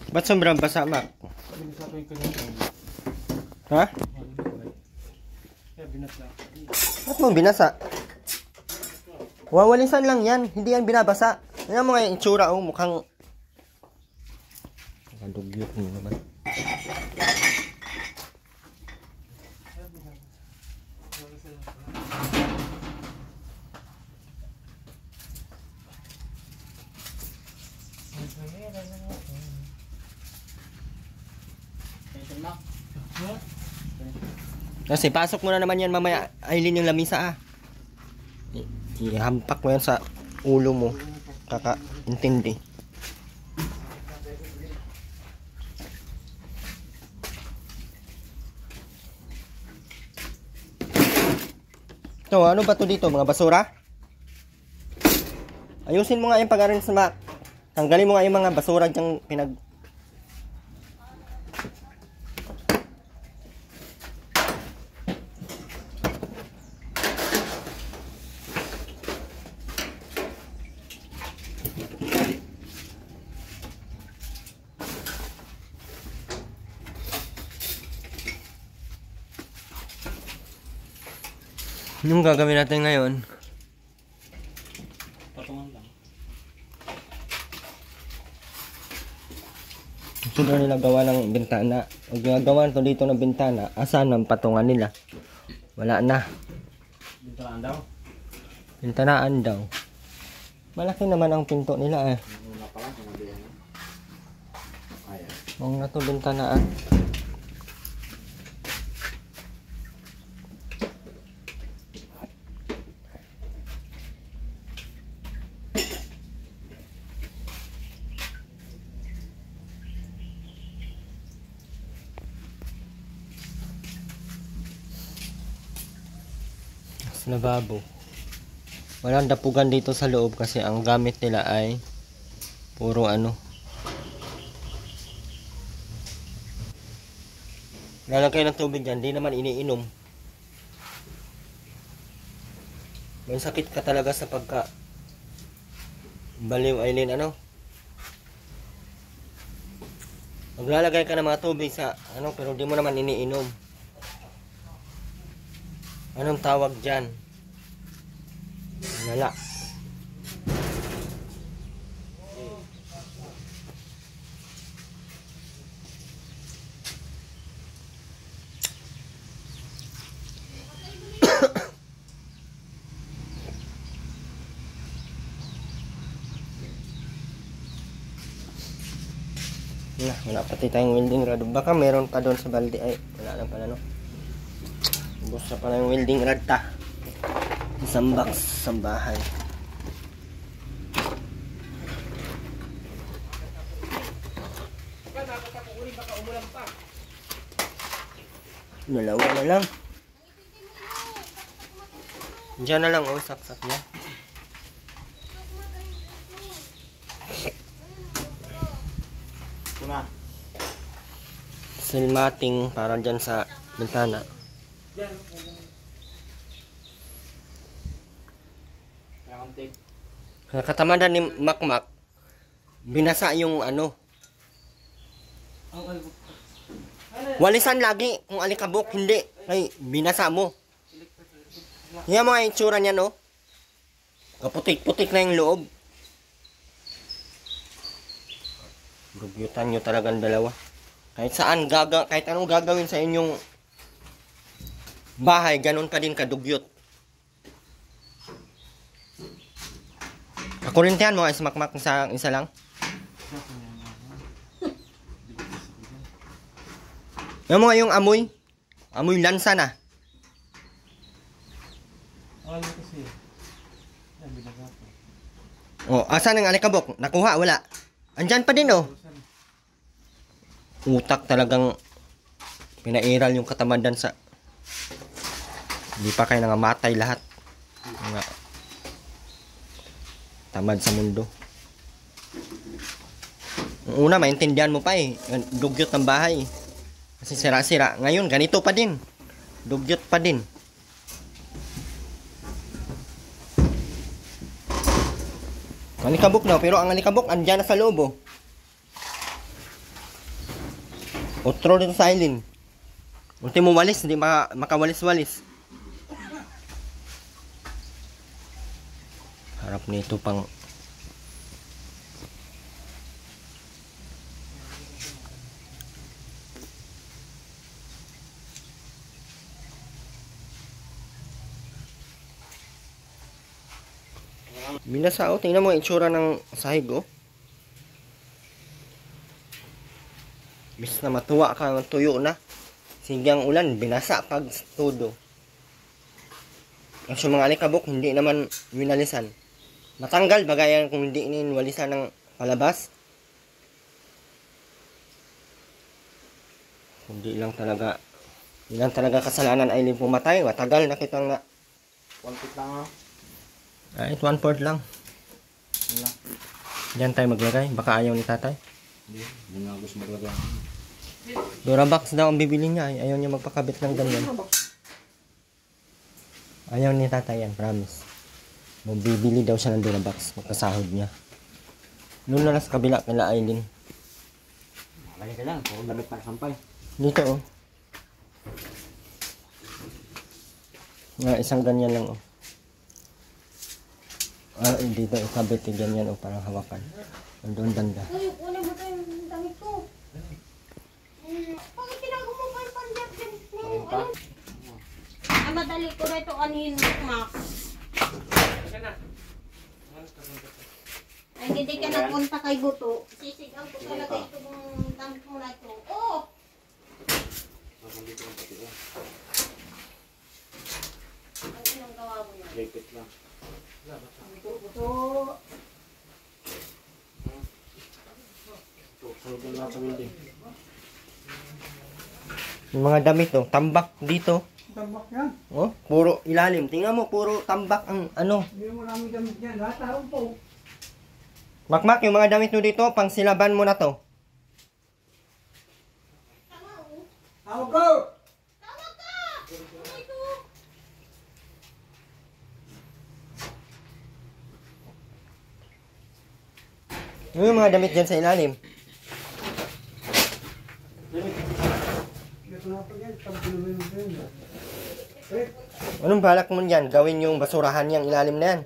Ba't sobrang basa, Mac? Ha? Ba't mo binasa? Wawalisan lang yan. Hindi yan binabasa. Yan mo nga yung itsura, oh. Mukhang... Nakadugyot mo naman. Kasi pasok mo na naman yan mamaya, Aileen, yung lamisa, ah. Ihampak mo yan sa ulo mo. Kaka-intindi. Ito, ano ba to dito? Mga basura? Ayusin mo nga yung pag-arrange sa tanggalin mo nga yung mga basura dyang pinag... Yung gagawin natin ngayon, patungan lang. Ito na nila gawa ng bintana. Pag ginagawa ito dito ng bintana, asan ang patungan nila? Wala na. Bintanaan daw? Bintanaan daw. Malaki naman ang pinto nila, eh. Mga na ito bintanaan. Lababo. Walang dapugan dito sa loob kasi ang gamit nila ay puro ano. Lalagay ng tubig dyan, di naman iniinom. May sakit ka talaga sa pagka baliw, Aileen, ano? Maglalagay ka ng mga tubig sa ano, pero di mo naman iniinom. Anong tawag dyan? Wala. Wala pati tayong welding rod. Baka meron pa doon sa balde. Ay, wala lang pala, no? Ubos na pala yung welding rod ta. Isang box sa bahay. Dalawa na lang. Diyan na lang, oh, saksak niya. Silmating para dyan sa bintana. Katamadan ni Makmak, binasa yung ano. Walisan lagi kung alikabok, hindi. Ay, binasa mo. Yan mga itsura niya, no? Kaputik-putik na yung loob. Dugyutan nyo talagang dalawa. Kahit saan, kahit anong gagawin sa inyong bahay, ganun ka din kadugyot. Kakurintihan mo nga ismakmak sa isa lang. Yan mo nga yung amoy. Amoy lansa na. Oh, asan ang alikabok? Nakuha, wala. Andyan pa din, oh. Utak talagang pinairal yung katamadan sa... Hindi pa kayo nangamatay lahat. Mga tamad sa mundo. Ang una, maintindihan mo pa, eh. Dugyot ng bahay. Kasi sira-sira. Ngayon, ganito pa din. Dugyot pa din. Alikabok na, pero ang alikabok andyan na sa loob oh. Otro dito sa island. Ultimo walis, hindi makawalis-walis. Harap nito pang binasao. Tingnan mo ang itsura ng sahig oh. Bis na matuwa ka ng tuyo na. Sigang ulan, binasa pag todo. Ang mga alikabok, hindi naman winalisan. Matanggal bagayan kung hindi walisan ng palabas. Hindi lang talaga kasalanan ay pumatay. Matagal na kitang na. 1 lang ha. Ay, 1/4 lang. Wala. Diyan tayo maglagay. Baka ayaw ni tatay. Hindi nga gusto maglagay. Durabox daw ang bibili niya. Ayaw niya magpakabit ng ganyan. Ayaw ni tatay yan, promise. Bibili daw siya ng Durabox. Magkasahod niya. Doon na lang sa kabila kila Aileen. Malagay ka lang. Kung damit para sampay. Dito oh. Isang ganyan lang oh. Dito ikabit ganyan oh, parang hawakan. Doon banda. Uy, kunin mo tayo yung damit ko. Bakit tinago mo pa yung panjab dyan? Ay, madali ko na ito anihin mo, Max. Ay, hindi ka nagpunta kay Buto. Sisigaw ko talaga ito kung damit mo na ito. Oh! Ang inang gawa mo yan. Lipit lang. Buto. Salubin lang sa building. Yung mga damit oh, tambak dito. Tambak yan. Oh, puro ilalim. Tingnan mo, puro tambak ang ano. Hindi mo namin damit yan. Lahat taong po. Makmak, yung mga damit mo dito, pang silaban mo na to. Tawag ko! Yung mga damit dyan sa ilalim. Ito na po yan. Tawag ko naman yung yan. Anong balak mo dyan? Gawin yung basurahan niyang ilalim na yan.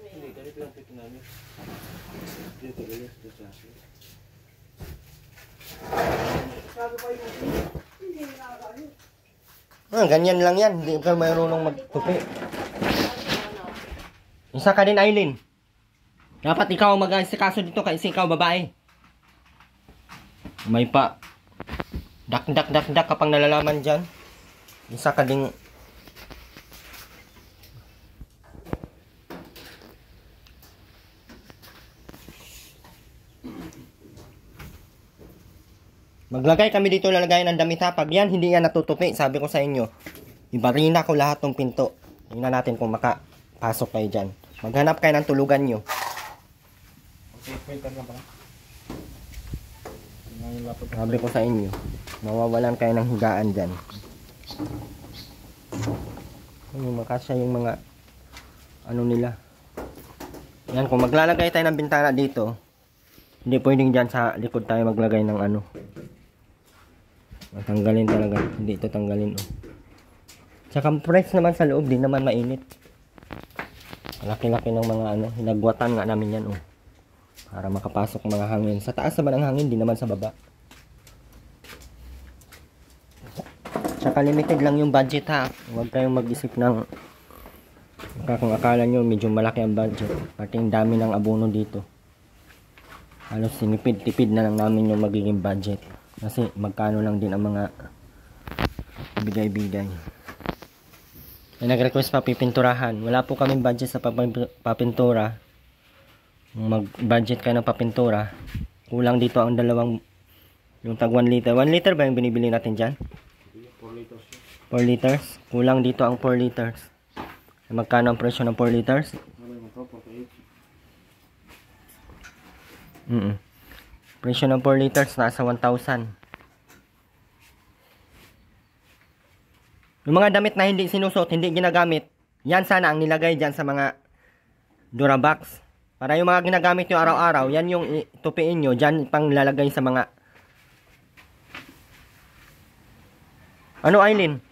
Ganyan lang yan. Hindi ka mayroong magtupi. Isa ka din, Aileen. Dapat ikaw mag-asikaso dito kasi ikaw babae. May pa. Dak kapag nalalaman dyan. Isa ka din. Maglagay kami dito lalagay ng damit ha. Pag yan, hindi yan natutupi. Sabi ko sa inyo. Ibarina ko lahat ng pinto. Tingnan natin kung makapasok kayo dyan. Maghanap kayo ng tulugan nyo. Sabi ko sa inyo, mawawalan kayo ng higaan dyan. Yung makasya yung mga ano nila. Yan, kung maglalagay tayo ng bintana dito, hindi pwedeng dyan sa likod tayo maglagay ng ano. Matanggalin talaga. Hindi ito tanggalin oh. Tsaka press naman sa loob, di naman mainit. Laki-laki ng mga ano, hinagwatan nga namin yan oh. Para makapasok mga hangin. Sa taas naman ang hangin, di naman sa baba. Tsaka limited lang yung budget ha. Huwag kayong mag-isip ng kung akala nyo medyo malaki ang budget. Pati yung dami ng abono dito. Halos sinipid-tipid na lang namin yung magiging budget. Kasi magkano lang din ang mga bigay-bigay. Ay, nag-request pa pipinturahan. Wala po kaming budget sa papintura. Mag-budget kayo ng papintura. Kulang dito ang yung tag 1 liter. 1 liter ba yung binibili natin dyan? 4 liters. 4 liters? Kulang dito ang 4 liters. Magkano ang presyo ng 4 liters? Presyo ng 4 liters nasa 1,000. Yung mga damit na hindi sinusot, hindi ginagamit, yan sana ang nilagay dyan sa mga Durabox. Para yung mga ginagamit nyo araw-araw, yan yung tupiin nyo, dyan pang lalagay sa mga... Ano, Aileen?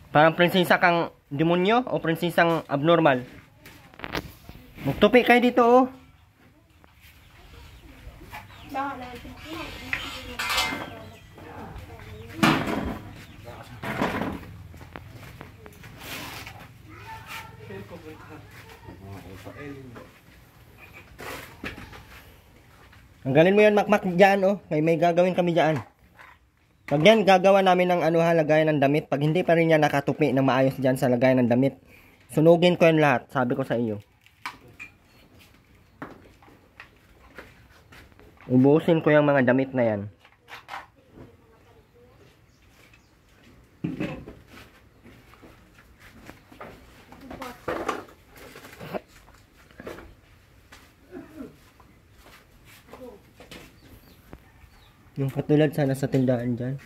Parang prinsesa kang demonyo o prinsesang abnormal? Magtupi kayo dito, oh. Tanggalin mo yan, makmak dyan, oh. May gagawin kami dyan. Pag yan, gagawa namin ng ano ha, lagayan ng damit. Pag hindi pa rin yan nakatupi ng maayos dyan sa lagayan ng damit, sunugin ko yan lahat, sabi ko sa iyo. Ubusin ko yung mga damit na yan. Yung katulad sana sa tindahan dyan.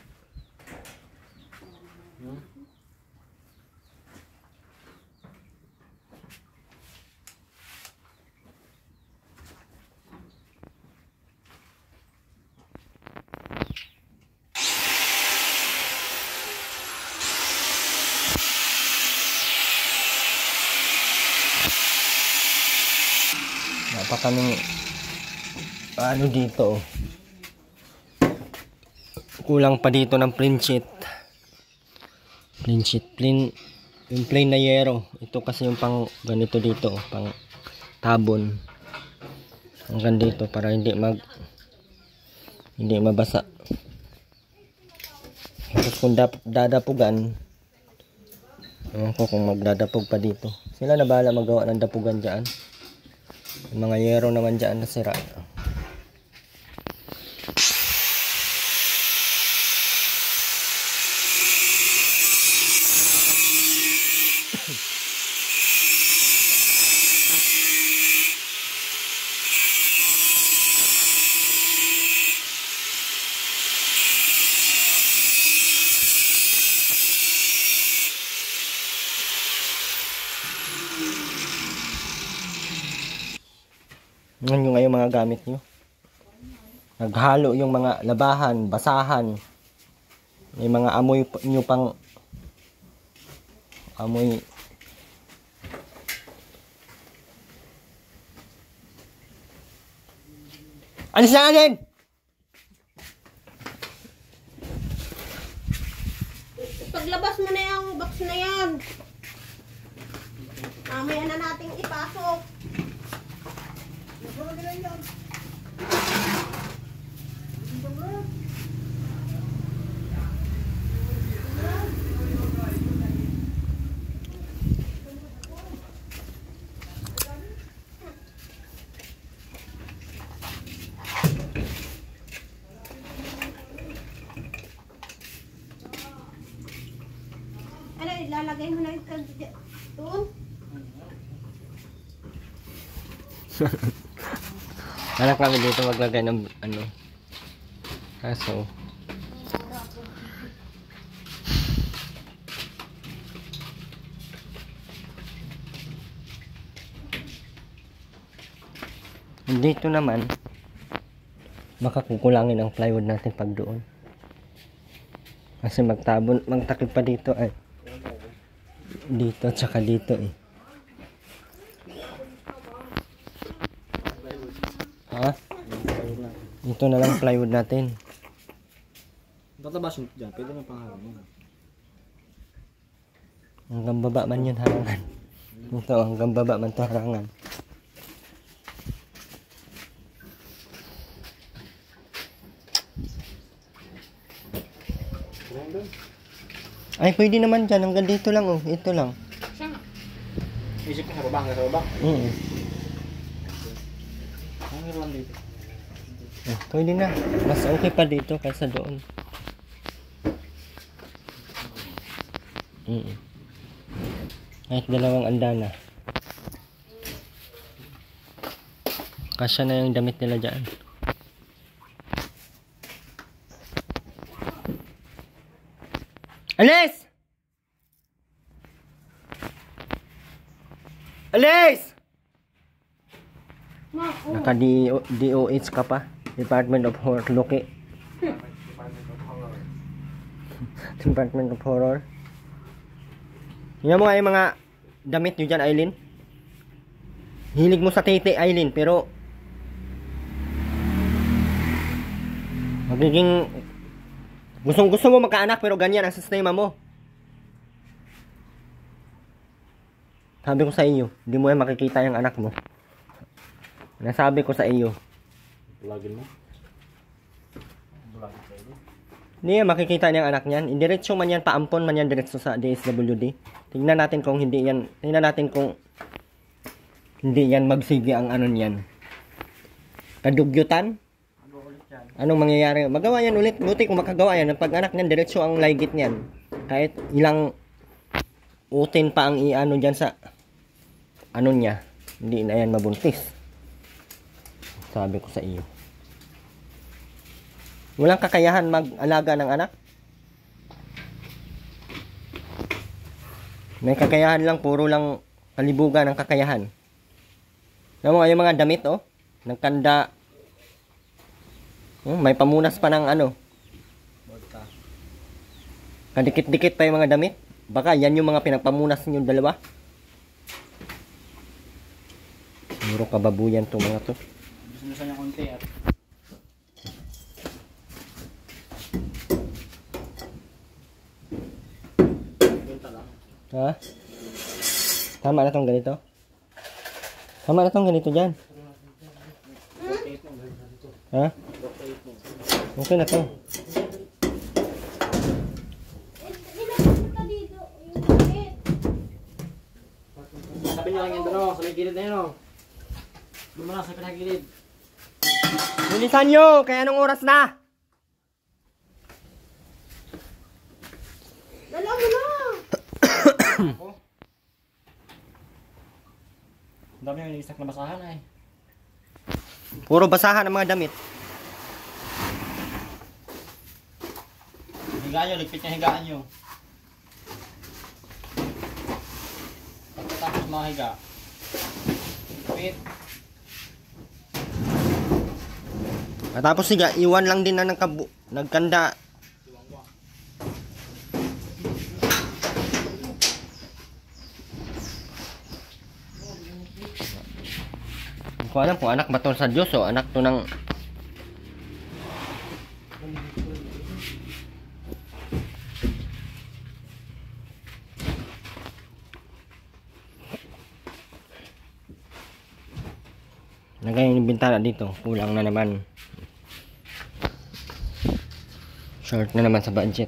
Napakaming ano dito, oh. Kulang pa dito ng plain sheet. Yung plain na yero. Ito kasi yung pang ganito dito, oh, pang tabon. Hanggang dito para hindi mabasa. Tapos kung dadapugan, ewan ko kung magdadapog pa dito. Sila na bahala magawa ng dapugan dyan. Yung mga yero naman dyan nasira. Yan yung ngayong mga gamit nyo. Naghalo yung mga labahan, basahan. May mga amoy nyo pang amoy. Alis na natin! Paglabas mo na yung box na yan. Mamaya na nating ipasok. Ano, ilalagay mo na yung doon? Anak kami dito maglagay ng ano. Kaso dito naman baka kukulangin ang plywood natin pag doon. Kasi magtakip pa dito ay dito at saka dito eh. Ha? Ito na lang plywood natin. Tatabas mo dyan, pwede na pang harang. Hanggang baba man yun harangan. Ito hanggang baba man to harangan. Ay pwede naman dyan, hanggang dito lang oh. Ito lang. Isip ko sa baba, hanggang sa baba. Hanggang lang dito. Pwede na. Mas okay pa dito kaysa doon. Kahit dalawang andana. Kasya na yung damit nila dyan. Alis! Alis! Naka DOH ka pa. Department of Horror. Loki. Department of Horror. Yan mo nga yung mga damit nyo dyan, Aileen. Hilig mo sa tete, Aileen, pero magiging gusto mo magkaanak pero ganyan ang sistema mo. Sabi ko sa iyo, hindi mo yan makikita yung anak mo. Nasabi ko sa iyo. Bulagin mo? Bulagin sa iyo? Hindi yan makikita niyang anak niyan. Indiretso man yan, paampon man yan diretso sa DSWD. Tingnan natin kung hindi yan. Tingnan natin kung hindi yan magsige ang ano niyan. Kadugyutan? Anong mangyayari? Magawa yan ulit. Buti kung makagawa yan. Pag anak niyan, diretso ang laygit niyan. Kahit ilang utin pa ang iano dyan sa ano niya. Hindi na yan mabuntis. Sabi ko sa iyo. Walang kakayahan mag-alaga ng anak? May kakayahan lang, puro lang kalibugan ng kakayahan. Alam mo, yung mga damit, oh. Nagkanda. May pamunas pa ng ano. Kadikit-dikit pa yung mga damit. Baka yan yung mga pinagpamunas niyo dalawa. Puro kababuyan to mga to. Gusto niya konti at Ha? Tama na tong ganito? Tama na tong ganito dyan. Ha? Okay na to. sabi niya lang yan doon, sa may gilid na yun, oh. Doon mo lang sa pinagilid. Bilisan nyo! Kaya anong oras na? Dala mo na! Ang dami yung iniisak na basahan ay. Puro basahan ang mga damit. Higaan nyo, ligpit niya higaan nyo. Pagkatapos mga higa. Ligpit. Tapos siga, iwan lang din na nagkanda. Hindi ko alam kung anak ba to sa Diyos o anak to ng... Lagay yung bintana dito. Kulang na naman. Short na naman sa budget.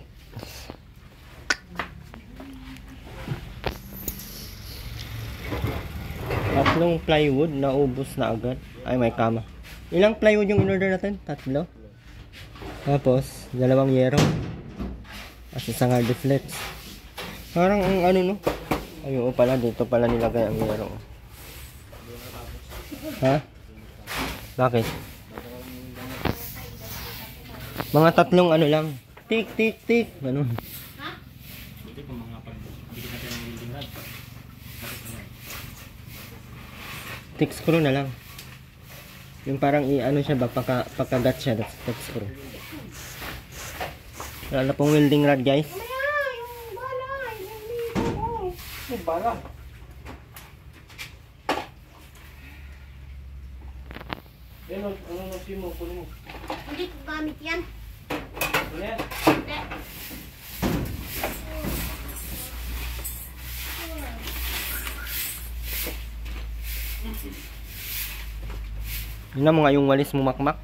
Tatlong plywood na ubos na agad. Ay, may kama. Ilang plywood yung in-order natin? Tatlo. Tapos, dalawang yero. At isang hard flex. Parang ang ano no? Ayun pala, dito pala nilagay ang yero. Ha? Bakit? Mga tatlong ano lang. Tik, tik, tik. Ano? Hindi kung mga pag-bigit natin ng building rod. Tick screw na lang. Yung parang i-ano siya ba, pagkagat siya, that's tick screw. Wala na pong welding rod guys. Mamaya, yung bala, yung dito ko. Yung bala. Ano nasi mo? Kunin mo. Hindi ko gamit yan. Kunin. Hindi. Yun na mo nga yung walis mo makmak.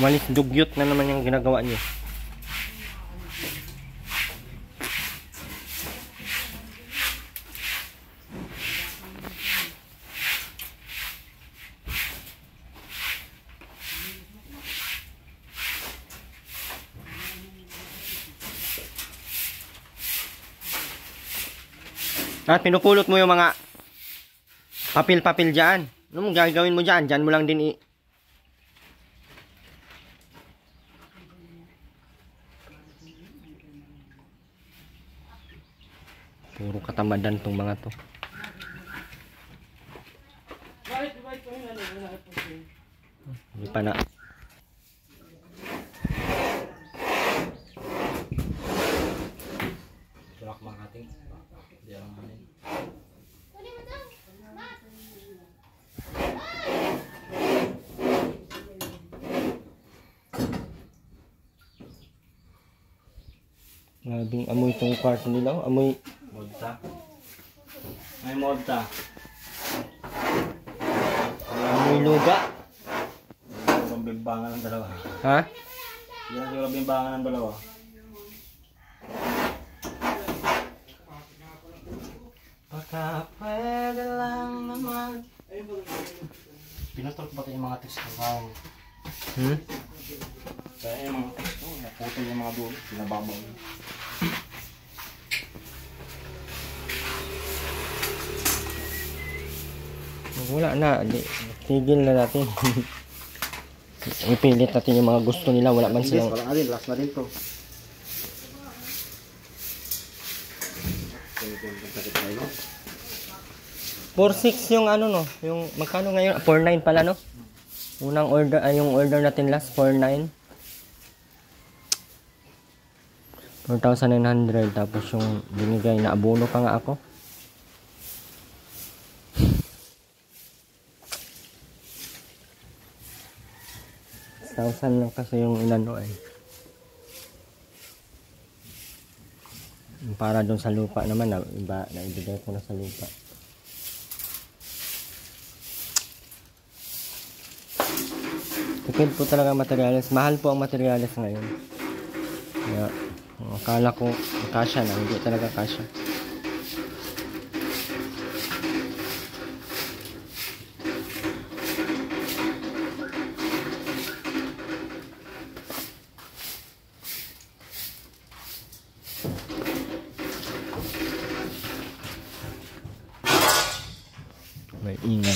Walis dugyot na naman yung ginagawa niyo. At pinupulot mo yung mga papel-papel dyan. Ano mo gagawin mo dyan? Dyan mo lang din Puro katamadan tong mga to. Hindi pa na. Tulak mga ating. Hindi alam namin. Grabing amoy itong kwarto nila. Amoy. Molta. May molta. Amoy luga. Yan yung bimbangan ng dalawa. Ha? Yan yung bimbangan ng dalawa. Baka pwede lang naman. Pinatulog ba yung mga text ng kao? Kaya yung mga text ko, naputol yung mga dulo. Pinababaw. Wala na. Tigil na natin. Ipilit natin yung mga gusto nila. Wala man silang... Wala na din, last na din to. 4.6 yung ano no, yung magkano ngayon? 4.9 pala no? Unang order, yung order natin last 4.9. 4,900 tapos yung binigay na abono pa nga ako. $1,000 lang kasi yung inano ay. Para doon sa lupa naman na iba na ibigay ko na sa lupa. Tipid po talaga materials. Mahal po ang materials ngayon. Kaya, akala ko kasya na. Hindi talaga kasya. May ingay.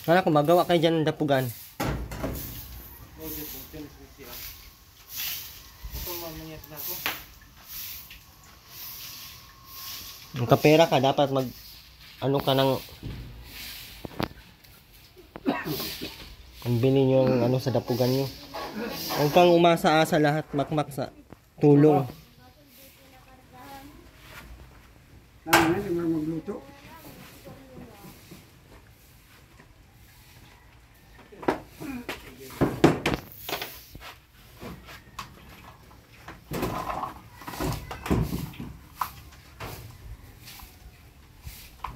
Kala ko magawa kayo dyan ng dapugan. Ang kapera ka, dapat mag ano ka ng ang bilhin yung ano sa dapugan nyo. Huwag kang umasa-asa lahat makmak sa tulong. Tama na, hindi mo magluto.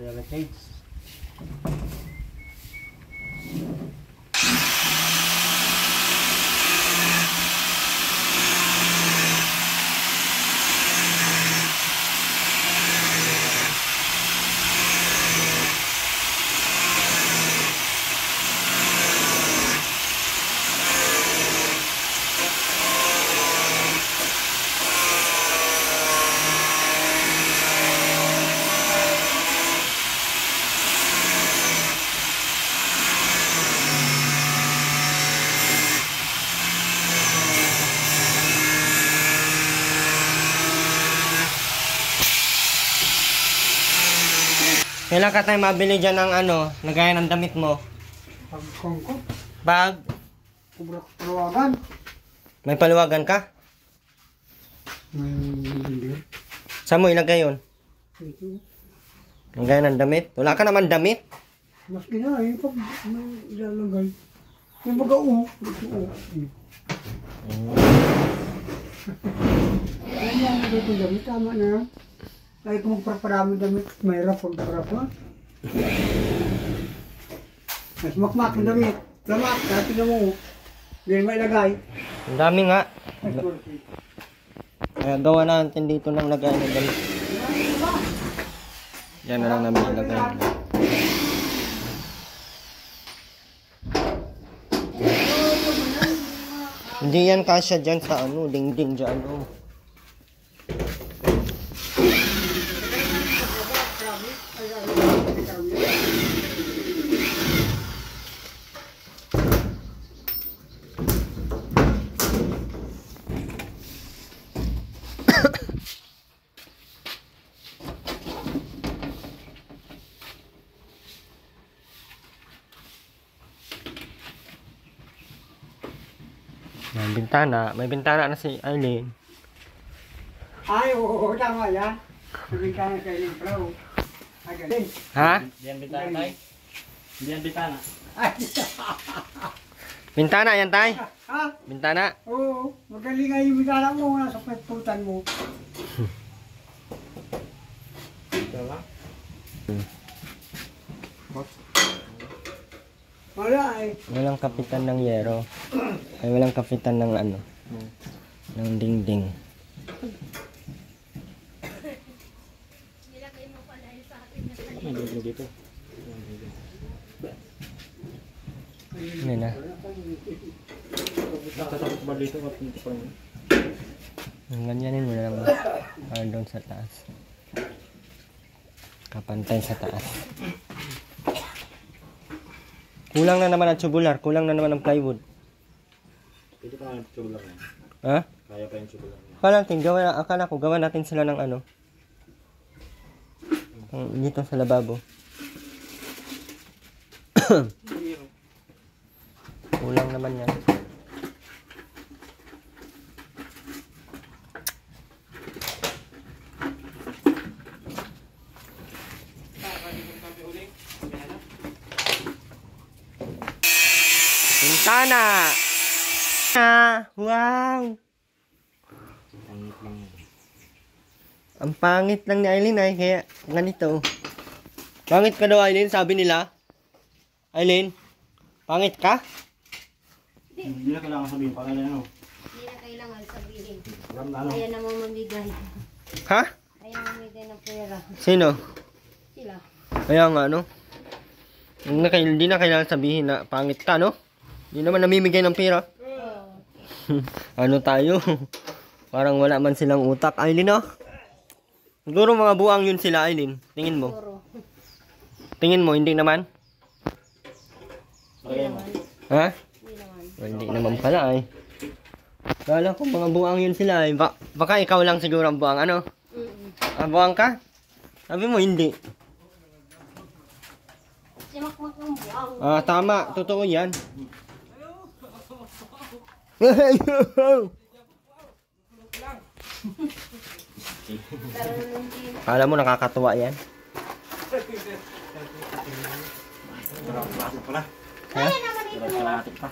Relatives. Kailan ka tayo mabili dyan ng ano, nagaya ng damit mo? Pagkongkot, Bag, kubrak tawagan. may paluwagan ka? May hindi. Saan mo ilagay yun? Ito. Nagaya ng damit? Wala ka naman damit? Mas kinahin pag may ilalagay. Yung baga ito Ayan yan, ito damit, tama na yan. Ay kung magpaparami damit, mayroon pag-parap na. Mas makmak yung damit. Lamak, dati na mo. Hindi mailagay. Ang dami nga. Kaya gawa natin dito ng lagay ng damit. Yan na lang namin ilagay. Hindi yan kasya dyan sa ano, dingding dyan. Oh. Yan, bintana. May bintana na si Eileen. Ay, oo, tama yan. Sabihin ka na kayo ng pro. Ay, galing. Ha? Diyan bintana tayo. Diyan bintana. Ay, Bintana yan, tay? ha? Bintana? Oo, magaling nga yung bintana mo, nasa putan mo. Diba? Wala eh. Walang kapitan ng yero. Ay, walang kapitan ng ano. Ng dingding. May dingding dito. Ano na? Tatapos ba dito? Dito pa rin. Ganyanin mo na lang. Para doon sa taas. Kapantay sa taas. Kulang na naman ang tubular. Kulang na naman ang plywood. Pwede pa nga yung tubular na. Ha? Kaya pa yung tubular na. Akala ko gawa natin sila ng ano. Dito sa lababo. Kulang naman yan. Bintana! Wow! Pangit lang. Ang pangit lang ni Eileen ay kaya ganito. Pangit ka daw, Eileen, sabi nila. Eileen, pangit ka? Hindi na kailangan sabihin pangalan ano. Hindi na kailangan sabihin. Alam na ano. Kaya naman mamigay. Ha? Kaya mamigay ng pera. Sino? Sila. Kaya nga, no? Hindi na kailangan sabihin na pangit ka, no? Hindi naman namimigay ng pera. Ano tayo? Parang wala man silang utak, Eileen, no? Siguro mga buang yun sila, Eileen. Tingin mo. Puro. Tingin mo, hindi naman? Hindi naman. Ha? Hindi naman. Oh, hindi naman pala, ay. Kala ko mga buang yun sila, ay. Baka ikaw lang siguro ang buang, ano? Ah, buang ka? Sabi mo, hindi. Si Makmak ng buwang. Ah, tama. Totoo yan. Kala mo nakakatuwa yan? Pala. Ha? Kalahatik pa.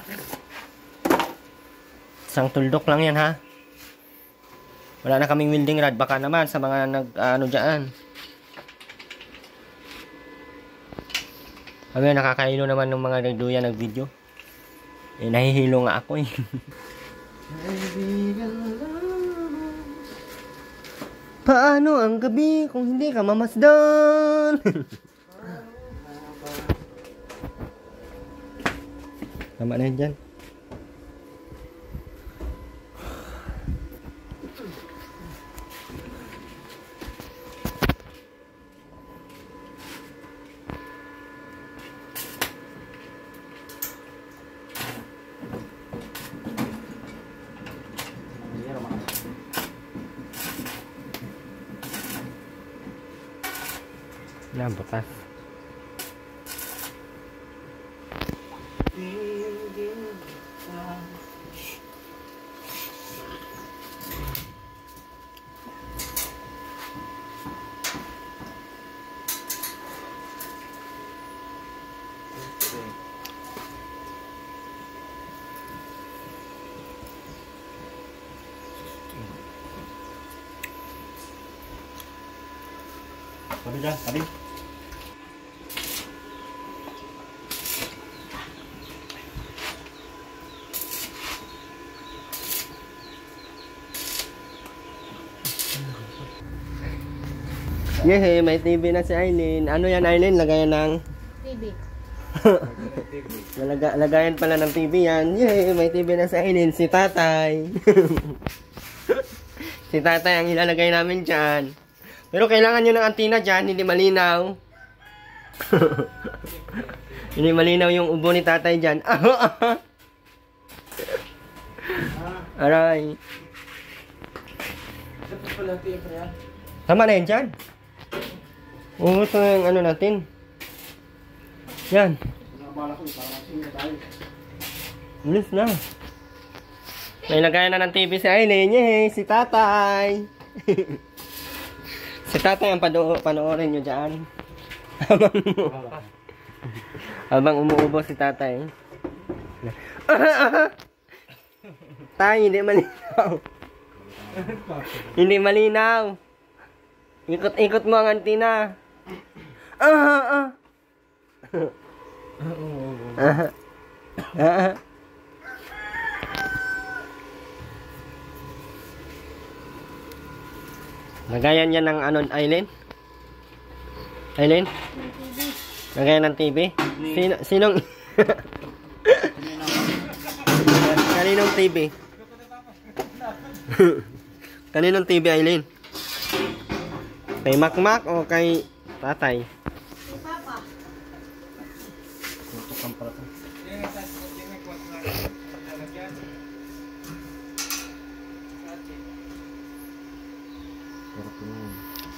Isang tuldok lang yan, ha? Wala na kaming welding rod. Baka naman sa mga ano dyan. Kami nakakailo naman ng mga nagduya nag-video. Eh, nahihilo nga ako eh. Paano ang gabi kung hindi ka mamasdan? Tama na yun dyan. Na, bukas. Sabi dyan, sabi. Yehey, may TV na si Aileen. Ano yan, Aileen? Lagayan ng... TV. Lagayan pala ng TV yan. Yehey, may TV na si Aileen. Si tatay. Si tatay ang ilalagay namin dyan. Pero kailangan nyo ng antina dyan, hindi malinaw. Hindi malinaw yung ubo ni tatay dyan. Aray. Tama na yun dyan. Oo, ito yung ano natin. Yan. Alis na. May lagayan na ng TV si Aileen. Yay, si tatay. Si tatay ang panoorin nyo dyan. Habang umuubo si tatay. Tay, hindi malinaw. Hindi malinaw. Ikot-ikot mo ang antina. Lagayan yan ng ano, Aileen? Aileen? Lagayan ng TV? Sinong... Kaninong TV? Kaninong TV, Aileen? Kay Makmak o kay tatay? Kay Papa.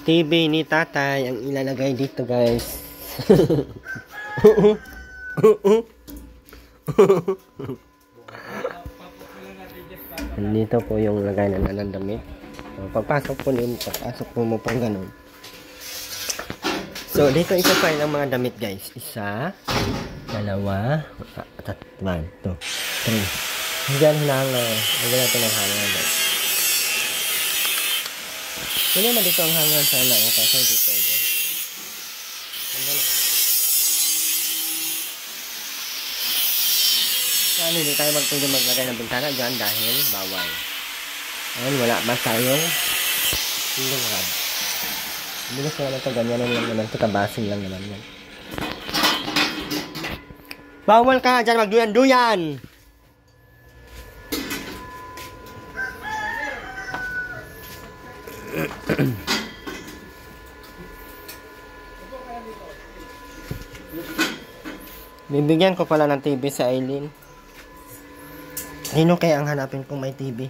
TV ni tatay ang ilalagay dito, guys. Dito po yung lagay na ng damit. So, pagpasok po mo pang ganun. So, dito isa-file ang mga damit, guys. Isa, dalawa, tatlo, 3. Diyan hinahanga. Lagyan natin ang hanga, guys. Hindi naman dito ang hangan sana. Kasi dito, guys. Ano, hindi tayo pwede maglagay ng bintana dyan dahil bawal. Ayun, wala ba tayong ceiling rod. Bilis na naman ito, ganyan lang naman ito, kabasing lang naman yan. Bawal ka dyan, magduyan-duyan! Bibigyan ko pala ng TV sa Aileen. Sino kaya ang hanapin kung may TV?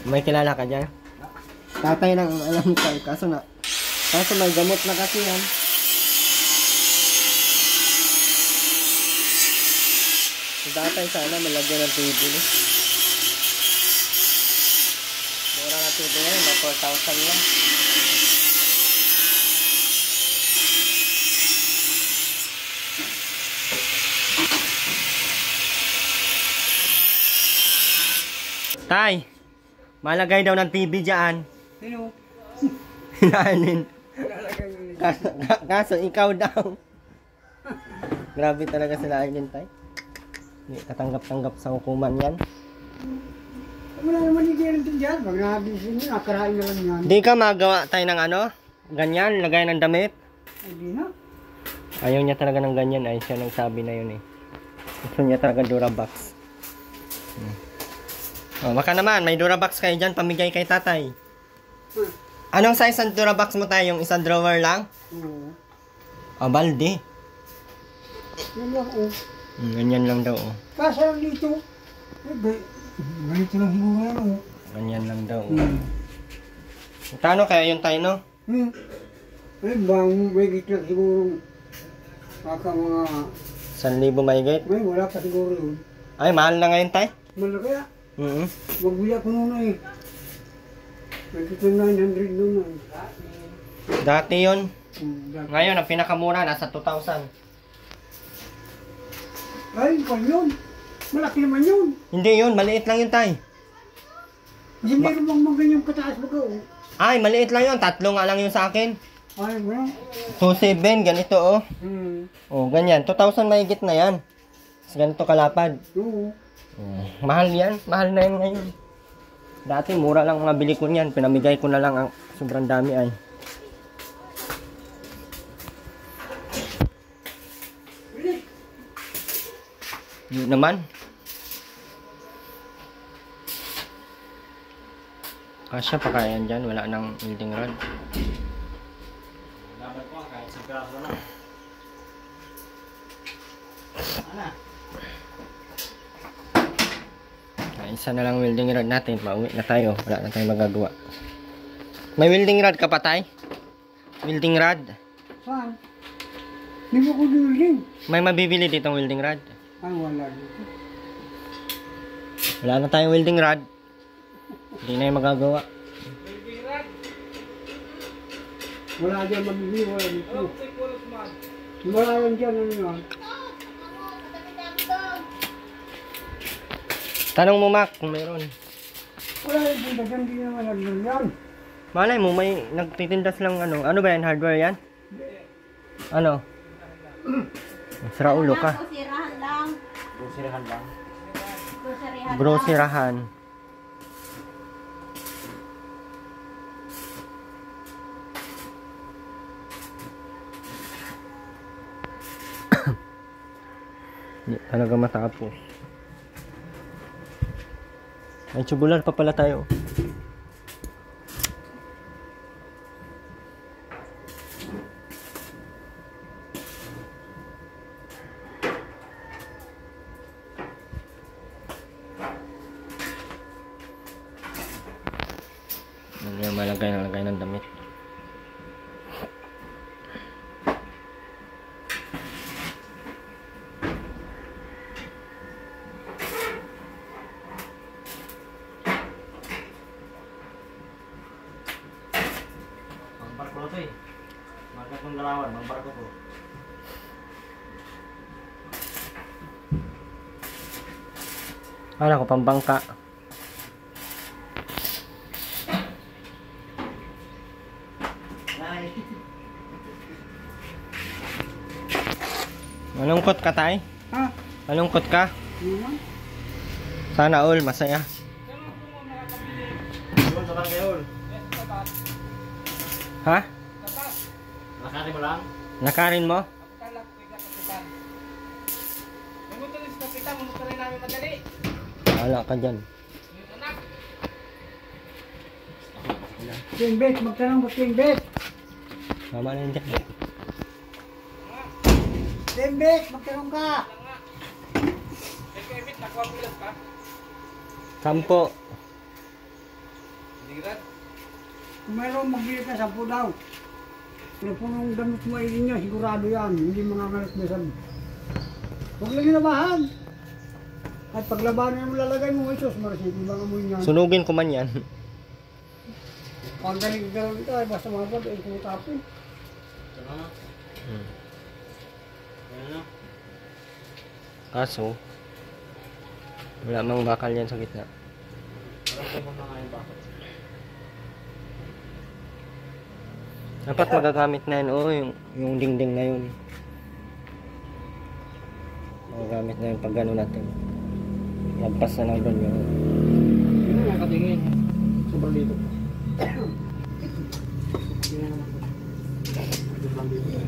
May kilala ka dyan? Tatay lang ang alam ko. Kaso may gamot na kasi yan. Si tatay sana malagyan ng TV. Mura na TV ngayon. 4,000 lang. Tay, malagay daw ng TV dyan. Sino? Hinahanin. Kaso ikaw daw. Grabe talaga sila Aileen, tay. Hindi katanggap-tanggap sa hukuman yan. Wala naman hindi yan dyan. Pag nabisin nyo, nakarain na lang yan. Di ka magawa tayo ng ano? Ganyan, lagay ng damit. Ay, di na. Ayaw niya talaga ng ganyan. Ay, siya nang sabi na yun eh. Gusto niya talaga Durabox. Oh, baka naman, may Durabox kayo dyan, pamigay kay tatay. Anong size ang Durabox mo tayo? Yung isang drawer lang? Oo. O, balde. Yan lang, oh. Ganyan lang daw, oh. Kaso lang dito. Ganito lang siguro yan, oh. Ganyan lang daw, oh. Kano kaya yung tayo, no? Ay, bang may lang siguro. Baka mga... 1,000 mahigit? May wala pa siguro yun. Ay, mahal na ngayon, tay? Malaki ah. Mm-hmm. Magbili ako noon eh. Nagkito 900 noon eh. Dati yun. Dati. Ngayon, ang pinakamura, nasa 2,000. Ay, pa yun. Malaki naman yun. Hindi yun, maliit lang yun, tay. Hindi meron bang mga ganyang kataas ba ko? Ay, maliit lang yun. 3 nga lang yun sa akin. Ay, wala. 2,700, ganito, oh. Oh, ganyan. 2,000 mahigit na yan. Tapos ganito kalapad. Oo. Mahal yan. Mahal na yan ngayon. Dati, mura lang mga bili ko niyan. Pinamigay ko na lang ang sobrang dami ay. Yun naman. Kasya pa kaya yan dyan. Wala nang welding rod. Dapat ko kahit sa piraso na. Ano? Isa na lang welding rod natin. Pauwi na tayo. Wala na tayong magagawa. May welding rod ka pa, tay? Welding rod? Saan? Hindi mo ko duling. May mabibili ditong welding rod? Ay, wala dito. Wala na tayong welding rod. Hindi na yung magagawa. Wala dyan mabibili, wala dito. Wala yan dyan, ano yun? Tanong mo, Mac, kung meron. Wala yan punta dyan, hindi naman nagdun yan. Malay mo, may nagtitindas lang ano. Ano ba yan? Hardware yan? Ano? Sira ulo ka. Kusirahan lang. Groserihan lang. Kusirahan Bro, lang. sirahan. Hindi talaga matapos. Ay, tubular pa pala tayo. Hindi na malagay ng damit. Ang barko na to eh. Marka kong galawan, ang barko ko. Kala ko pambangka. Ay. Malungkot ka, tay? Ha? Malungkot ka? Ano man? Sana all, masaya. Yun, sa Barangayol. Ha? Nakati mo lang. Nakarin mo? Wala ka dyan. King Bet, magtanong mo King Bet. Mama na yun dyan. King Bet, magtanong ka. Sampo. Kung mayroong magbili ka, 10 daw. Pero kung ang damit mo ay niya, sigurado yan. Hindi mangangalit na sabi. Huwag lang hinabahan. At paglabanan mo lalagay mo, Isos, marasipin ba nga mo yan? Sunugin ko man yan. Ang galing gano'n ito ay basta mabad ay kumutapin. Ano na? Ano na? Kaso, wala mang bakal yan sa gitna. Parang ko mga ngayon bakit? Dapat magagamit na yun. Oo, yung dingding na yun. Magagamit na yun pag gano'n natin. Lagpas na lang doon yun. Yun ang nakatingin. Sobrang dito. Yun naman. Sobrang dito.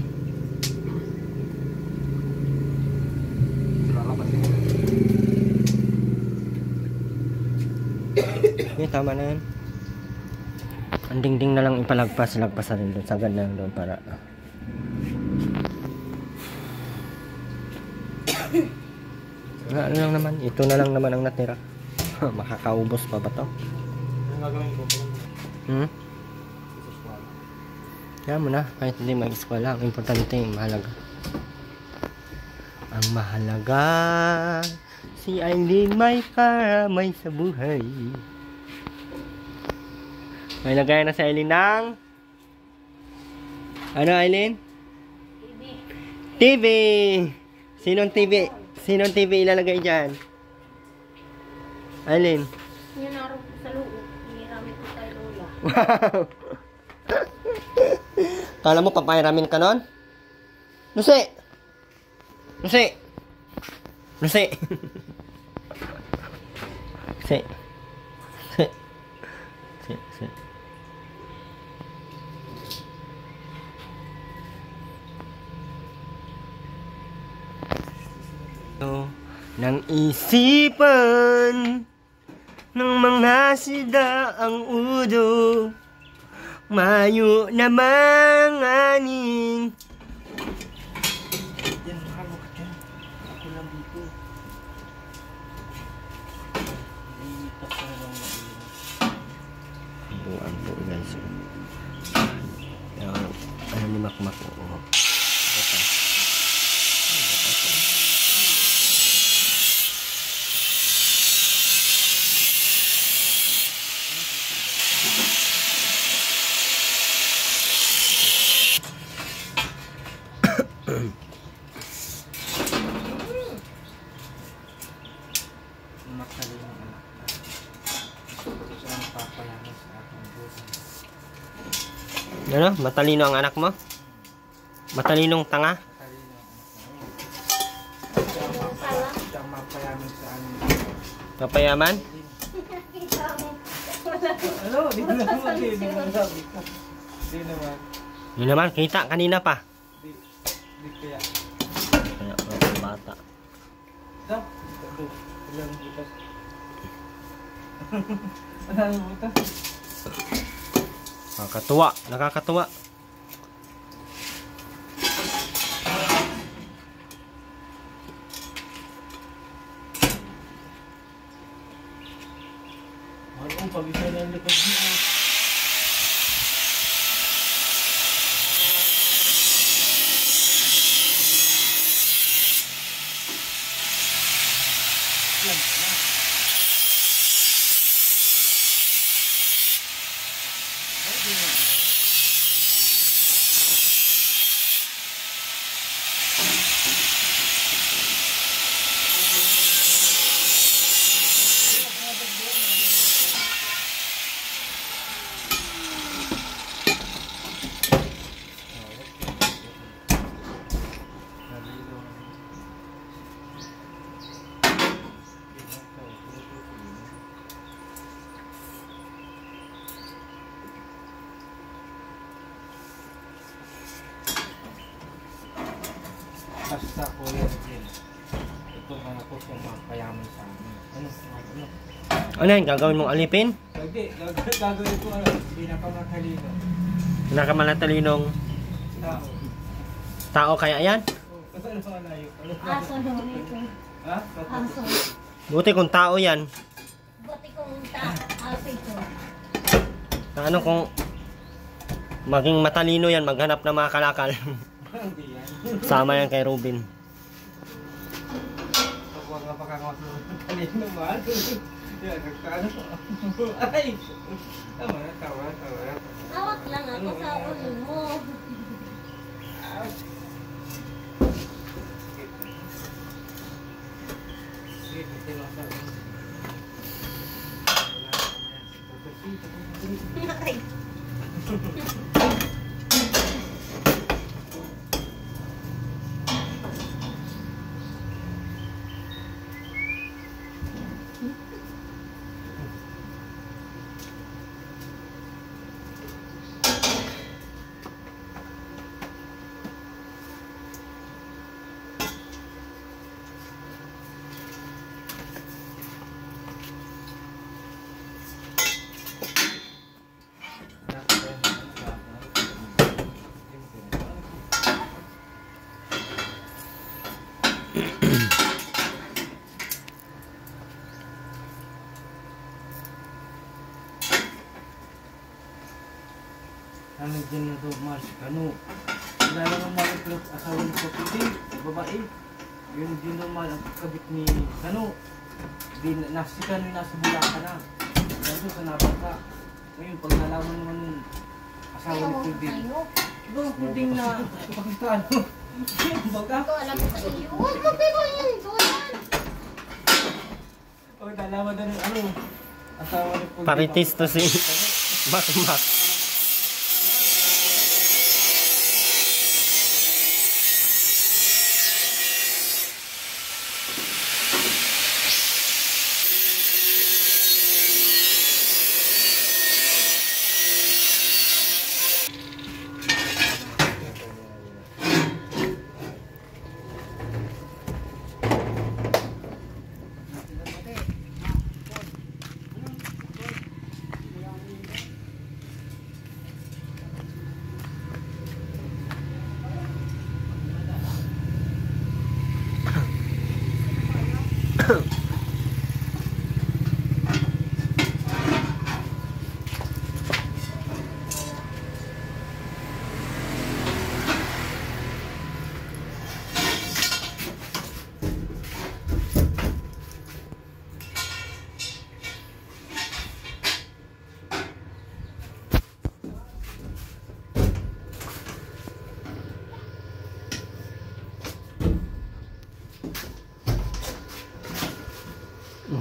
Lalapas yun. Okay, tama na yan. Ang dingding na lang ipalagpas. Lagpas na rin doon. Sagad na lang doon para... Ano lang naman. Ito na lang naman ang natira. Makakaubos pa ba to? Ang gagawin ko. Hmm? Kaya mo na. Kahit hindi mag-eskwela. Ang importante yung mahalaga. Ang mahalaga. Si Aileen may karamay sa buhay. May lagay na si Aileen ng... Ano, Aileen? TV! Sinong TV? Sinong TV ilalagay dyan? Aileen? Yun naroon ko sa loob. Hinirami ko kay Lola. Wow! Kala mo papayramin ka nun? Nusi! Nusi! Nusi! Nusi! Nusi! Nusi! ng isipan ng mga sida ang udo. Mayo na manganing. Yan, halo ka dyan. Ako lang dito. Naiitak sa lang na iyo. Buwan po guys. Ano ni Makmak? Oo. Matalino ang anak ka. Siya ang papayaman sa aking buhay. Ano? Matalino ang anak mo? Matalinong tanga? Matalino ang anak mo. Siya ang mapayaman sa amin. Papayaman? Ano? Di ko lang sabi. Di mo sabi ko. Di naman. Yun naman, kita kanina pa. Di kaya. Kaya mga bata. Ito. Ito. Ilang butas. Ilang butas. Nakakatuwa, nakakatuwa. Ano pag isa na yung likod mo? Basta ko yan din. Ito mga ako kung mapayaman sa amin. Ano? Ano yan, gagawin mong alipin? Hindi, gagawin ko ano, pinakamatalino. Nakamatalinong Tao. tao kaya yan? Ano ang layo? Aso no nito. Ha? Aso. Buti kung tao yan. Buti kong aso ito. Ano kung maging matalino yan, maghanap ng mga kalakal. Hindi yan. Sama yan kay Robin. Huwag nga pakakawasan ng talino man. Yan, nagkaano. Ay! Tama na, tawa. Awak lang ako sa ulo mo. Sige, continue sa ulo. Ay. Ano dyan na doon, Mars? Ano? Wala naman mga asawa ni Kapiti, babae. Yun din naman ang kabit ni Kano. Si Kano yung nasa Bulacan na. Nandun sa Nabata. Ngayon, pag nalaman naman yung asawa ni Kapiti, doon pwedeng na Pakistano. Baga? Ito alam ko sa iyo. Huwag mo pero yun. Doon. O, nalaman na ng ano, asawa ni Kapiti. Paritis to si Makmak.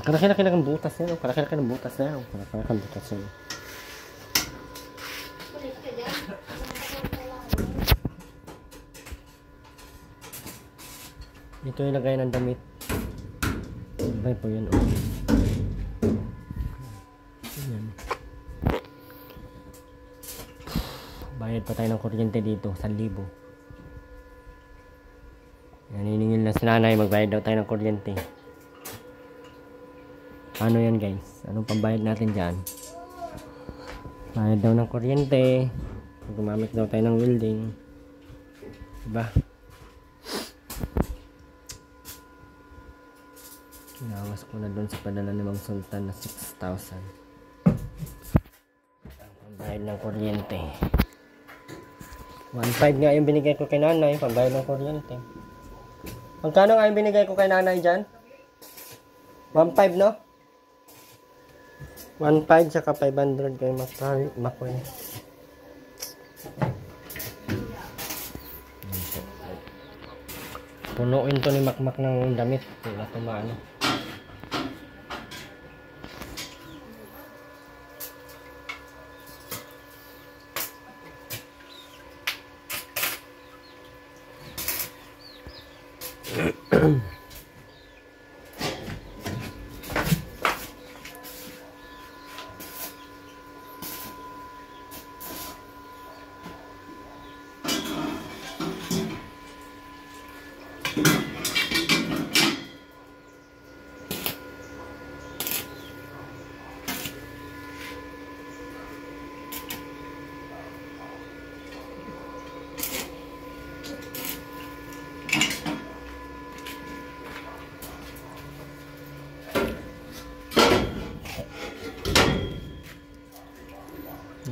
Kalaki-laki ng butas na yun. Kalaki-laki ng butas na yun. Kalaki-laki ng butas na yun. Kulit ka dyan. Dito yung lagay ng damit. Sabay po yun. Oh. Ayan. Bayad pa tayo ng kuryente dito. 1,000. Naniningil na si nanay. Magbayad daw tayo ng kuryente. Ano yan guys? Anong pambayad natin dyan? Bayad daw ng kuryente. Gumamit daw tayo ng welding. Diba? Inawas ko na doon sa padala ni Mang Sultan na 6,000. Ang pambayad ng kuryente. 1,500 nga yung binigay ko kay nanay. Pambayad ng kuryente. Magkano nga yung binigay ko kay nanay dyan? 1,500 no? 1,500 saka 500 kay Makoy. Punuin to ni Makmak ng damit. Wala tumaano.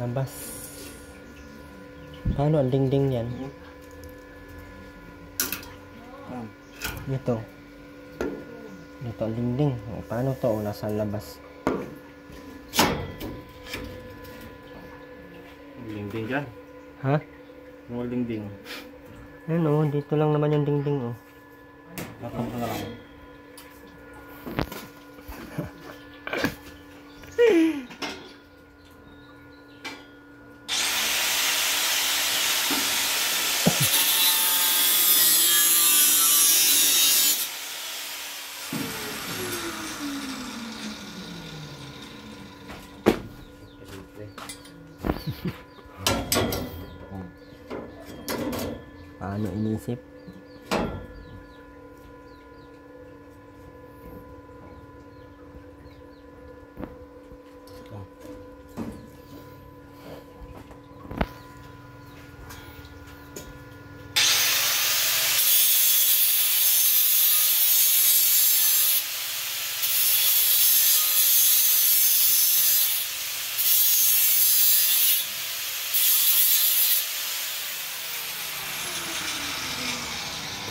Nabas. Paano ang dingding yan? Ito. Ito ang dingding. O, paano to? O, nasa labas. Dingding dyan. Ha? Mga dingding. Ayun o, dito lang naman yung dingding o. Nakam ka na lang. Paano inisip?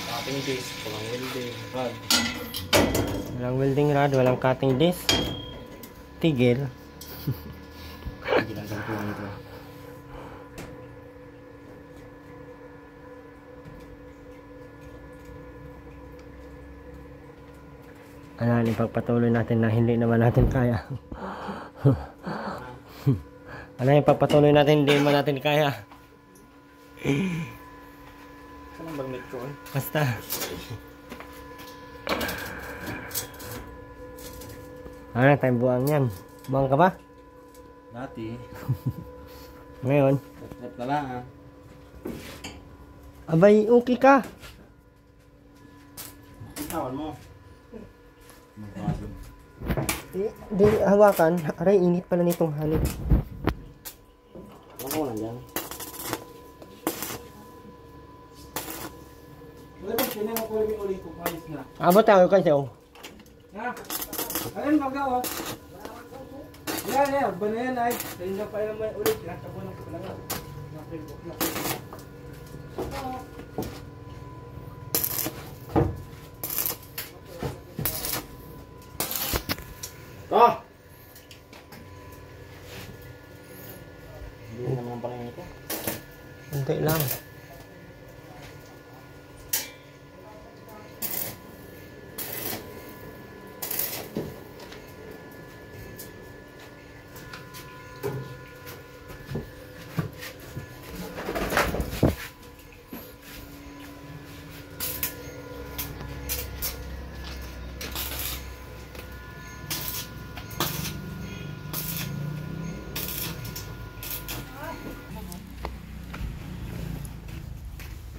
Cutting disc, walang welding, rod. Walang welding rod, walang cutting disc. Tigil. Hindi lang gantuan ito. Ano, ipagpatuloy natin na hindi naman natin kaya. Ano, ipagpatuloy natin hindi naman natin kaya. Saan ang bagnet ko eh? Basta. Ano, tayo buwang yan. Buwang ka ba? Dati. Ngayon. Left na lang ah. Abay, okay ka. Tawan mo. Di hawakan. Aray, init pala nitong hanip. Ano ko lang dyan? Wala ba, pinang ako yung ulit ko, malis na. Abot tayo kasi Ha? Ayun, magawa. Yan, yan. Ba na yan ay. Ayun na pa naman ulit. Natabunan ko lang. Napilbok na. Oh! Hindi naman pala ito. Hindi lang.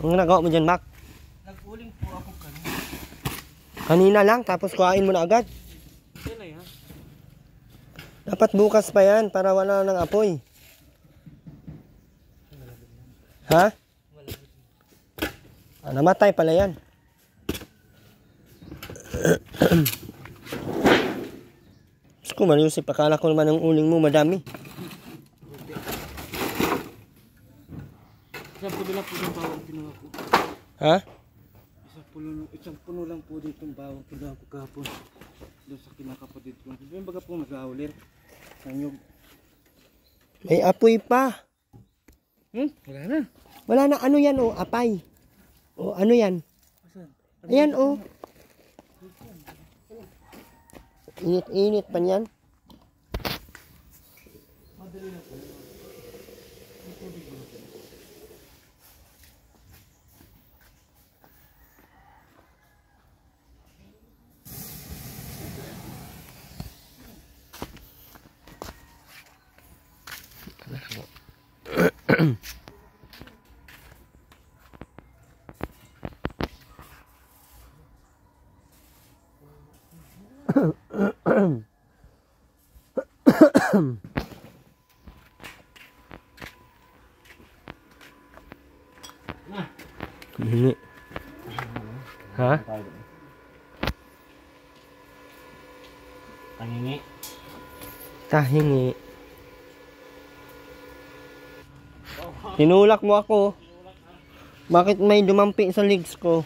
Ang nagawa mo dyan, Mac? Nag-uling po ako kanina. Kanina lang, tapos kuhain mo na agad. Yan na yan. Dapat bukas pa yan para wala nang apoy. Ha? Ah, namatay pala yan. Gusto ko Mariusip, akala ko naman ang uling mo madami. Isang puno lang po yung bawang kinuha ko. Ha? Isang puno lang po dito yung bawang kinuha ko kahapon. Doon sa kinakapatid ko. Yung baga po nag-aulir. Sanyog. May apoy pa. Wala na. Wala na, ano yan oh, apay. O ano yan? Ayan oh. Init-init pa niyan. Ini. Ha? Tangingi. Tahingi. Tinulak mo ako. Bakit may dumampi sa legs ko?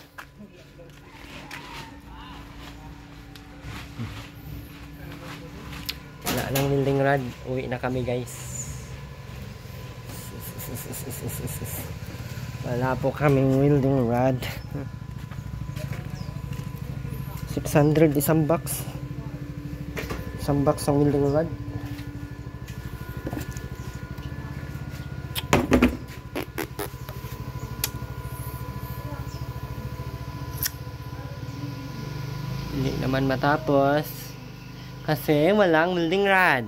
Wala nang welding rod. Uwi na kami guys. Wala po kaming welding rod. 600 isang box. Isang box ang welding rod. Hindi naman matapos kasi walang welding rod.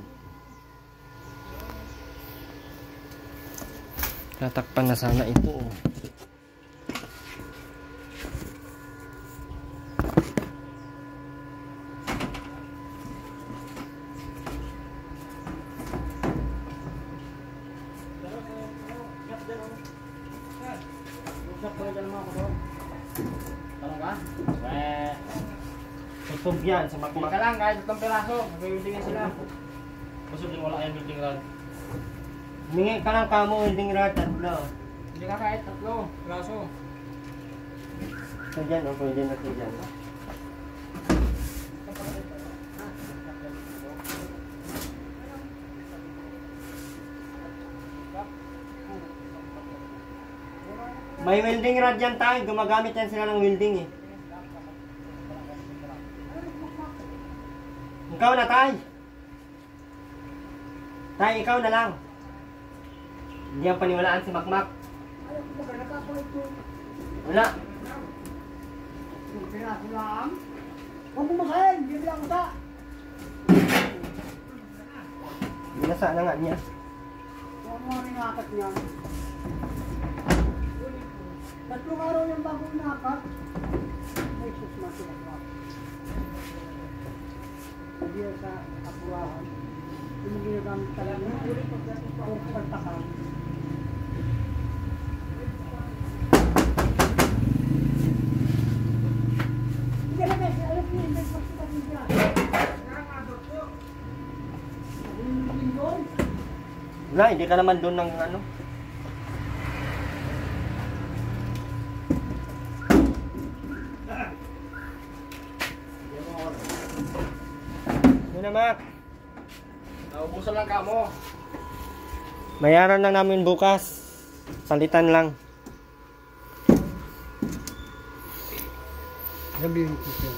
Tatakpan na sana ito. Tutog yan sa makmak. Ka lang kahit itong peraso. Nag-weldingin sila. Busog din wala yung welding rod. Mingi ka lang kamo welding rod tatlo. Hindi ka kahit tatlo. Peraso. So dyan, pwede na ito dyan. May welding rod yan tayo, gumagamit yan sila ng welding eh. Ikaw na tay. Tay, ikaw na lang. Hindi ang paniwalaan si Makmak. Wala. Huwag mo masahin, bibili ako sa. Binasa na nga niya. Huwag mo rin nakat niya. Tatlong araw yung bagong nakat. Ay, sus, masilakat. Hindi sa apurahan. Yung ginagamit talaga. Huwag pagtakan. Hindi na kasi, alam niyo, may pagsikat niya. Wala, hindi ka naman doon ng ano. Ano Mak? Naubusan lang ka mo. Bayaran lang namin bukas. Palitan lang. Sabihin ko siya.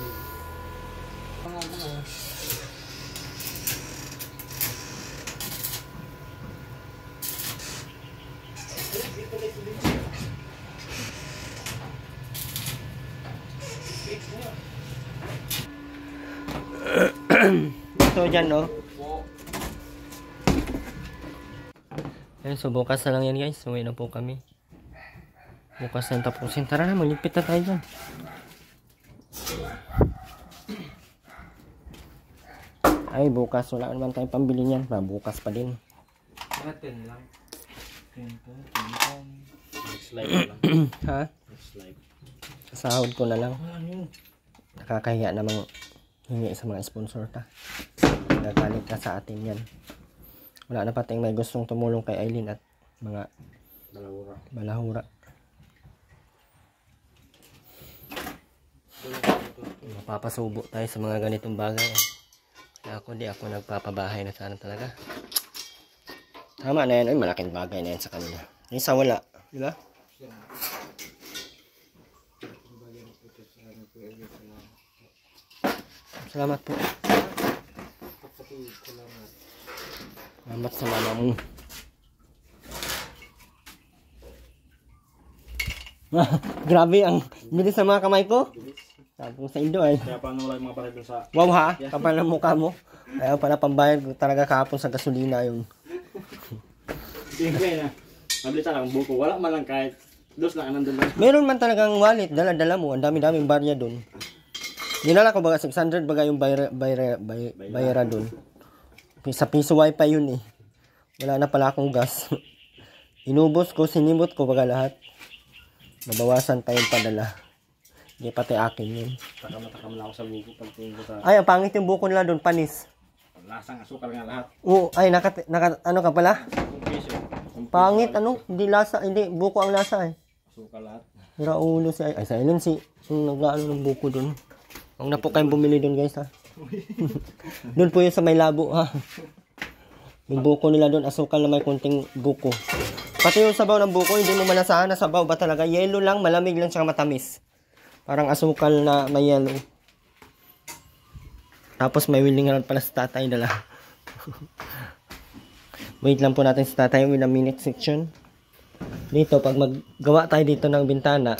Ito dyan, no? Ayun, so bukas na lang yan guys. Uwi na po kami. Bukas na tapusin. Tara na, maligpit na tayo dyan. Ay, bukas. Wala naman tayong pambili niyan. Bukas pa din. Natin lang. Next live na lang. Ha? Next live. Sahod ko na lang. Ano yun? Nakakahiya namang hingi sa mga sponsor ta. Nagagalit ka sa atin yan. Wala na pating may gustong tumulong kay Aileen at mga balahura. Mapapasubo tayo sa mga ganitong bagay. Kaya ako, di ako nagpapabahay na sana talaga. Tama na yan. Ay, malaking bagay na yan sa kanila. Yung isa wala. Diba? Salamat po. Salamat sa mama mo. Grabe ang bilis sa mga kamay ko. Tapos sa Indo ay. Kaya paano wala yung mga pared dun sa... Wow ha, kapal ng mukha mo. Ayaw pala pambayad ko talaga kahapon sa gasolina yung. Hindi na. Mabilis lang ang buko. Wala man lang kahit dos lang nandun lang. Meron man talagang wallet, dala-dala mo. Ang dami-daming barya doon. Dinala ko baga 600 baga yung bayra doon. Sa piso wifi yun eh. Wala na pala akong gas. Inubos ko, sinimot ko baga lahat. Nabawasan pa yung padala. Hindi pati akin yun. Takam lang ako sa buko pagtingin ko sa... Ay, ang pangit yung buko nila doon, panis. Lasang asukal nga lahat. Oo, ay, ano ka pala? Kung piso. Pangit, ano? Hindi lasa, hindi, buko ang lasa eh. Asukal lahat. Hira ulo si, ay, silent si, yung nag-ano ng buko doon. Huwag na po kayong bumili doon guys ha. Doon po yung sa may labo ha. Yung buko nila doon, asukal na may kunting buko. Pati yung sabaw ng buko, hindi mo malasahan na sabaw ba talaga? Yellow lang, malamig lang siya matamis. Parang asukal na may yellow. Tapos may wilingan pala sa tatay dala. Wait lang po natin sa tatay with a minute section. Dito, pag maggawa tayo dito ng bintana.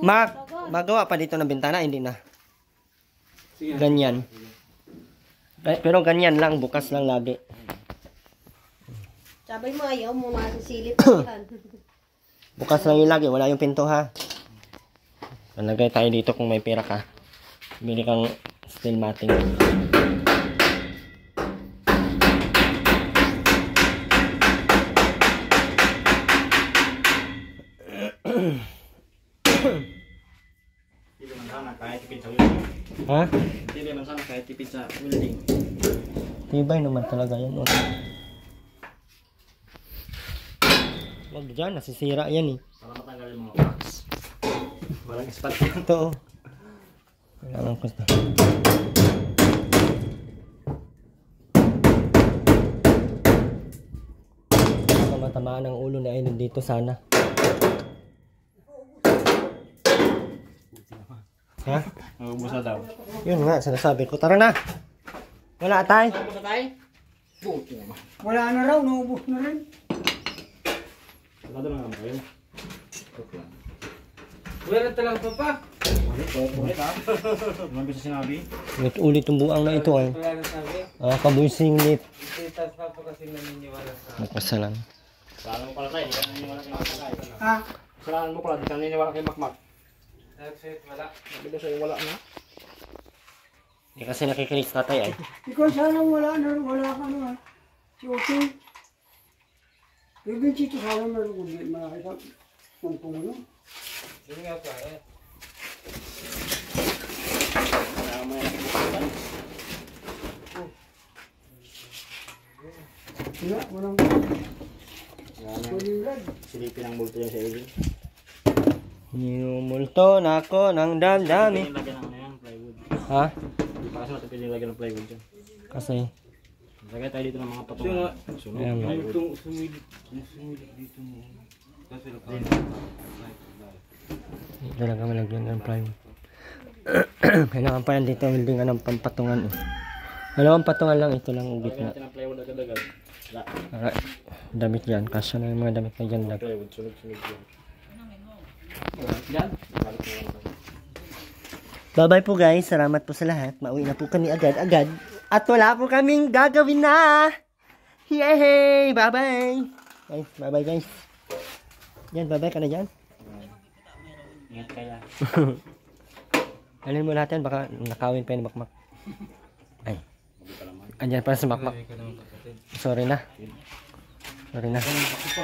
Magawa pa dito ng bintana, hindi na. Ganyan. Pero ganyan lang, bukas lang lagi. Sabay mo, ayaw mo masisilip yan. Bukas lang yung lagi, wala yung pinto ha. Nalagay tayo dito kung may pera ka. Bili kang steel matting. Hindi man sana kahit tipid sa welding. Ha? Hindi man sana kahit tipid sa welding. Tibay naman talaga yan. Oh. Wag dyan, nasisira yan eh. Para matanggal yung mga cracks. Walang ispat. Ito oh. Kailangan ko ito. Matamaan ang ulo ni Aileen dito sana. Ha? Ubus na daw. Yun nga, sinasabi ko. Tara na! Wala tay. Ubus na tayo? Buti naman. Wala na raw, naubos na rin. Wala doon naman kayo. Wala talaga pa. Ulit ha? Naman bisa sinabi? Ulit yung buang na ito ay. Wala na sabi. Kabusing lit. Itas pa po kasi naniniwala sa... Nagpasalan. Kasalanan mo pala tayo. Hindi ka naniniwala kay Makmak. Ha? Kasalanan mo pala. Hindi ka naniniwala kay Makmak. Wala. Sabi sa'yo wala na. Hindi kasi nakikinig sa tatay ay. Ikaw sana wala na, wala ka na. Si Oting. Ibig sito sana meron ko din makakita. Kung no? Sige nga pa eh. Kaya mo yan nakikinig. Wala, walang kulilan. Silipin ang multo yan sa ilin. Hinumulto na ako ng damdami. Pwede lagyan ng ano yan, plywood. Ha? Hindi pa kasi natin pwede lagyan ng plywood dyan. Kasi, Lagay tayo dito ng mga Yung patungan. Sunog, Ayan. plywood. Yung sumilip dito mo. Kasi nakakita. hindi talaga malagyan ng plywood. Kailangan pa yan dito, hindi nga ng pampatungan eh. Dalawang patungan lang, ito lang ubit Lagyan na. natin ng plywood agad-agad. Wala. Alright, damit yan. Kasya na yung mga damit na dyan. Plywood, sunog-sunog yan. Yan. Balik mo lang. Bye-bye po guys. Salamat po sa lahat. Mauwi na po kami agad-agad. At wala po kaming gagawin na. Yay! Bye-bye! Guys, bye-bye guys. Yan, bye-bye ka na dyan. Ingat kaya. Alin mo lahat yan, baka nakawin pa yung makmak. Ay, Mabuti ka naman. andyan pa sa makmak. Sorry na. Sorry na.